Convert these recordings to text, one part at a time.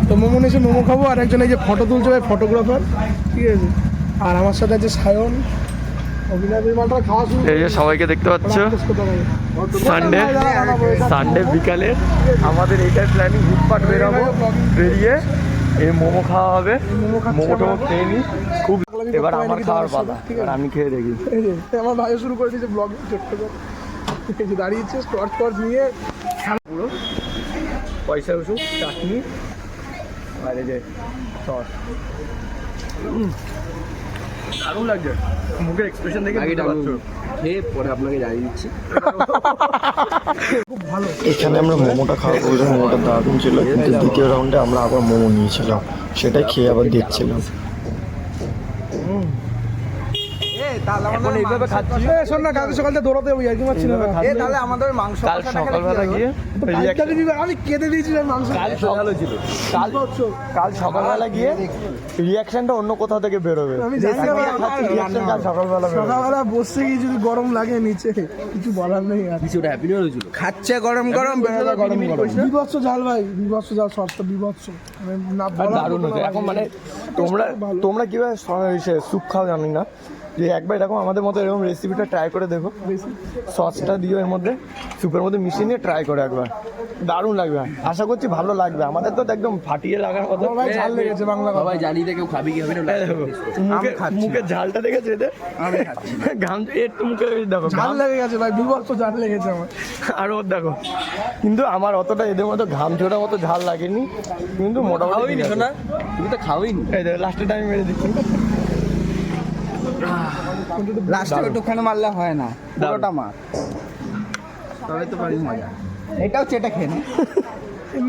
তো মোমো নিয়েছে, মোমো খাবো। আর একজন এই যে ফটো তুলছে ভাই, ফটোগ্রাফার, ঠিক আছে। আর আমার সাথে আছে সায়ন, অভিনয় মালটা খাওয়া শুরু। এই যে সবাইকে দেখতে পাচ্ছ, সানডে বিকালে আমাদের এইটাই প্ল্যানিং, হুটপাট বেরোবো, বেরিয়ে এই মোমো খাওয়া হবে। মোমো টোমো খেয়ে নিই খুব। এবার আমার খাওয়ার পালা, এবার আমি খেয়ে দেখি। আমার ভাই শুরু করে দিয়েছে ব্লগ ছোট্ট করে, দাঁড়িয়েছে টর্চ টর্চ নিয়ে পুরো পয়সা ওষুধ চাটনি আর এই যে সস। দারুণ লাগছে, মুখের এক্সপ্রেশন দেখে খেয়ে পরে আপনাকে জানিয়ে দিচ্ছি। খুব ভালো। এখানে আমরা মোমোটা খাওয়া বলতে মোমোটা দারুণ ছিল, কিন্তু দ্বিতীয় রাউন্ডে আমরা আবার মোমো নিয়েছিলাম, সেটাই খেয়ে আবার দেখছিলাম। এখন এইভাবে খাচ্ছি। শোন না, কালকে সকালটা দৌড়াতে হবে, আর কি মারছি না। তাহলে আমাদের মাংস কাল সকালবেলা গিয়ে আমি কেটে দিয়েছিলাম মাংস। কাল সকালবেলা গিয়ে রিয়াকশনটা অন্য কোথাও থেকে বেরোবে। আমি জানি না, কাল সকালবেলা বসে গিয়ে যদি গরম লাগে নিচে, কিছু বলার নেই। আর কিছুটা হ্যাপি হয়েছিল, খাচ্ছে গরম গরম, বেরোবে গরম গরম। বিভৎস ঝাল ভাই, বিভৎস ঝাল, সবটা বিভৎস। না দারুণ হয়েছে। এখন মানে তোমরা কিভাবে স্যুপ খাও জানি না, যে একবার এরকম আমাদের মতো এরকম রেসিপিটা ট্রাই করে দেখো, সসটা দিও এর মধ্যে, স্যুপের মধ্যে মিশিয়ে নিয়ে ট্রাই করে একবার, দারুণ লাগবে। আশা করছি ভালো লাগবে। আমাদের তো একদম ফাটিয়ে লাগার কথা। ভাই ঝাল লেগেছে বাংলা কথা। সবাই জানি কেউ খাবি কি হবে না। মুখে ঝালটা দেখেছে এদের, ঘাম একটু মুখে দেখো, ঝাল লেগে গেছে ভাই, বিভৎস ঝাল লেগেছে আমার। আর ওর দেখো, কিন্তু আমার অতটা এদের মতো ঘাম ছোটার মতো ঝাল লাগেনি, কিন্তু মোটামুটি না, তুমি তো খাওয়াই নি। এই দেখো লাস্টের টাইম মেরে দিচ্ছি। লাস্টে একটুখানি মারলে হয় না, পুরোটা মার, তবে তো পারি মজা। এটাও চেটে খেয়ে নে,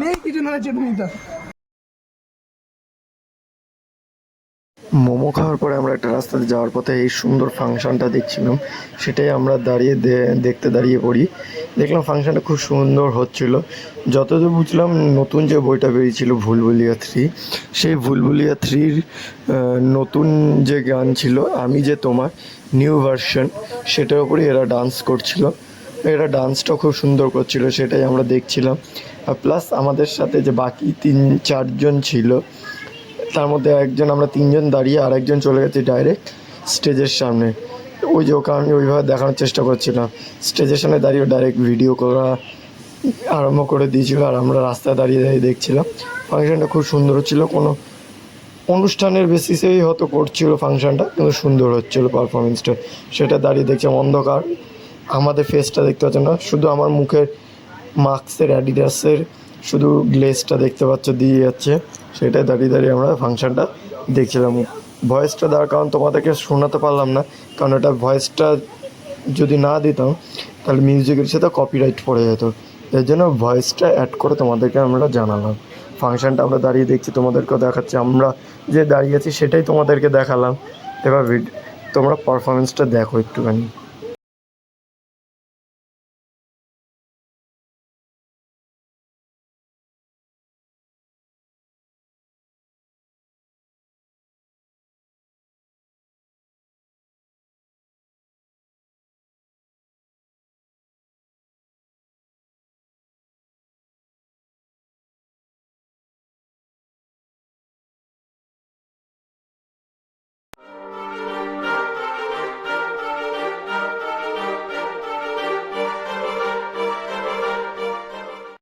নেই কিছু না চেটনিটা। মোমো খাওয়ার পরে আমরা একটা রাস্তাতে যাওয়ার পথে এই সুন্দর ফাংশনটা দেখছিলাম, সেটাই আমরা দাঁড়িয়ে দেখতে দাঁড়িয়ে পড়ি। দেখলাম ফাংশনটা খুব সুন্দর হচ্ছিল। যতদূর বুঝলাম, নতুন যে বইটা বেরিয়েছিল ভুলভুলিয়া 3, সেই ভুলভুলিয়া 3-র নতুন যে গান ছিল আমি যে তোমার, নিউ ভার্সন, সেটার উপরে এরা ডান্স করছিল। এরা ডান্সটা খুব সুন্দর করছিল, সেটাই আমরা দেখছিলাম। আর প্লাস আমাদের সাথে যে বাকি 3-4 জন ছিল, তার মধ্যে একজন, আমরা 3 জন দাঁড়িয়ে, আর একজন চলে গেছে ডাইরেক্ট স্টেজের সামনে। ওই যে ওকে আমি ওইভাবে দেখানোর চেষ্টা করছিলাম, স্টেজের সামনে দাঁড়িয়ে ডাইরেক্ট ভিডিও করা আরম্ভ করে দিয়েছিল, আর আমরা রাস্তায় দাঁড়িয়ে দাঁড়িয়ে দেখছিলাম। ফাংশনটা খুব সুন্দর হচ্ছিলো, কোনো অনুষ্ঠানের বেসিসেই হয়তো করছিল ফাংশনটা, কিন্তু সুন্দর হচ্ছিলো পারফরমেন্সটা, সেটা দাঁড়িয়ে দেখছিলাম। অন্ধকার, আমাদের ফেসটা দেখতে পাচ্ছ না, শুধু আমার মুখের মাস্কের অ্যাডিডাসের শুধু গ্লেজটা দেখতে পাচ্ছ দিয়ে যাচ্ছে, সেটাই দাঁড়িয়ে দাঁড়িয়ে আমরা ফাংশনটা দেখছিলাম। ভয়েসটা দেওয়ার কারণ তোমাদেরকে শোনাতে পারলাম না, কারণ ওটা ভয়েসটা যদি না দিতাম তাহলে মিউজিকের সাথে কপিরাইট পড়ে যেত, এর জন্য ভয়েসটা অ্যাড করে তোমাদেরকে আমরা জানালাম। ফাংশনটা আমরা দাঁড়িয়ে দেখছি, তোমাদেরকেও দেখাচ্ছি, আমরা যে দাঁড়িয়ে আছি সেটাই তোমাদেরকে দেখালাম। এবার তোমরা পারফরমেন্সটা দেখো একটুখানি।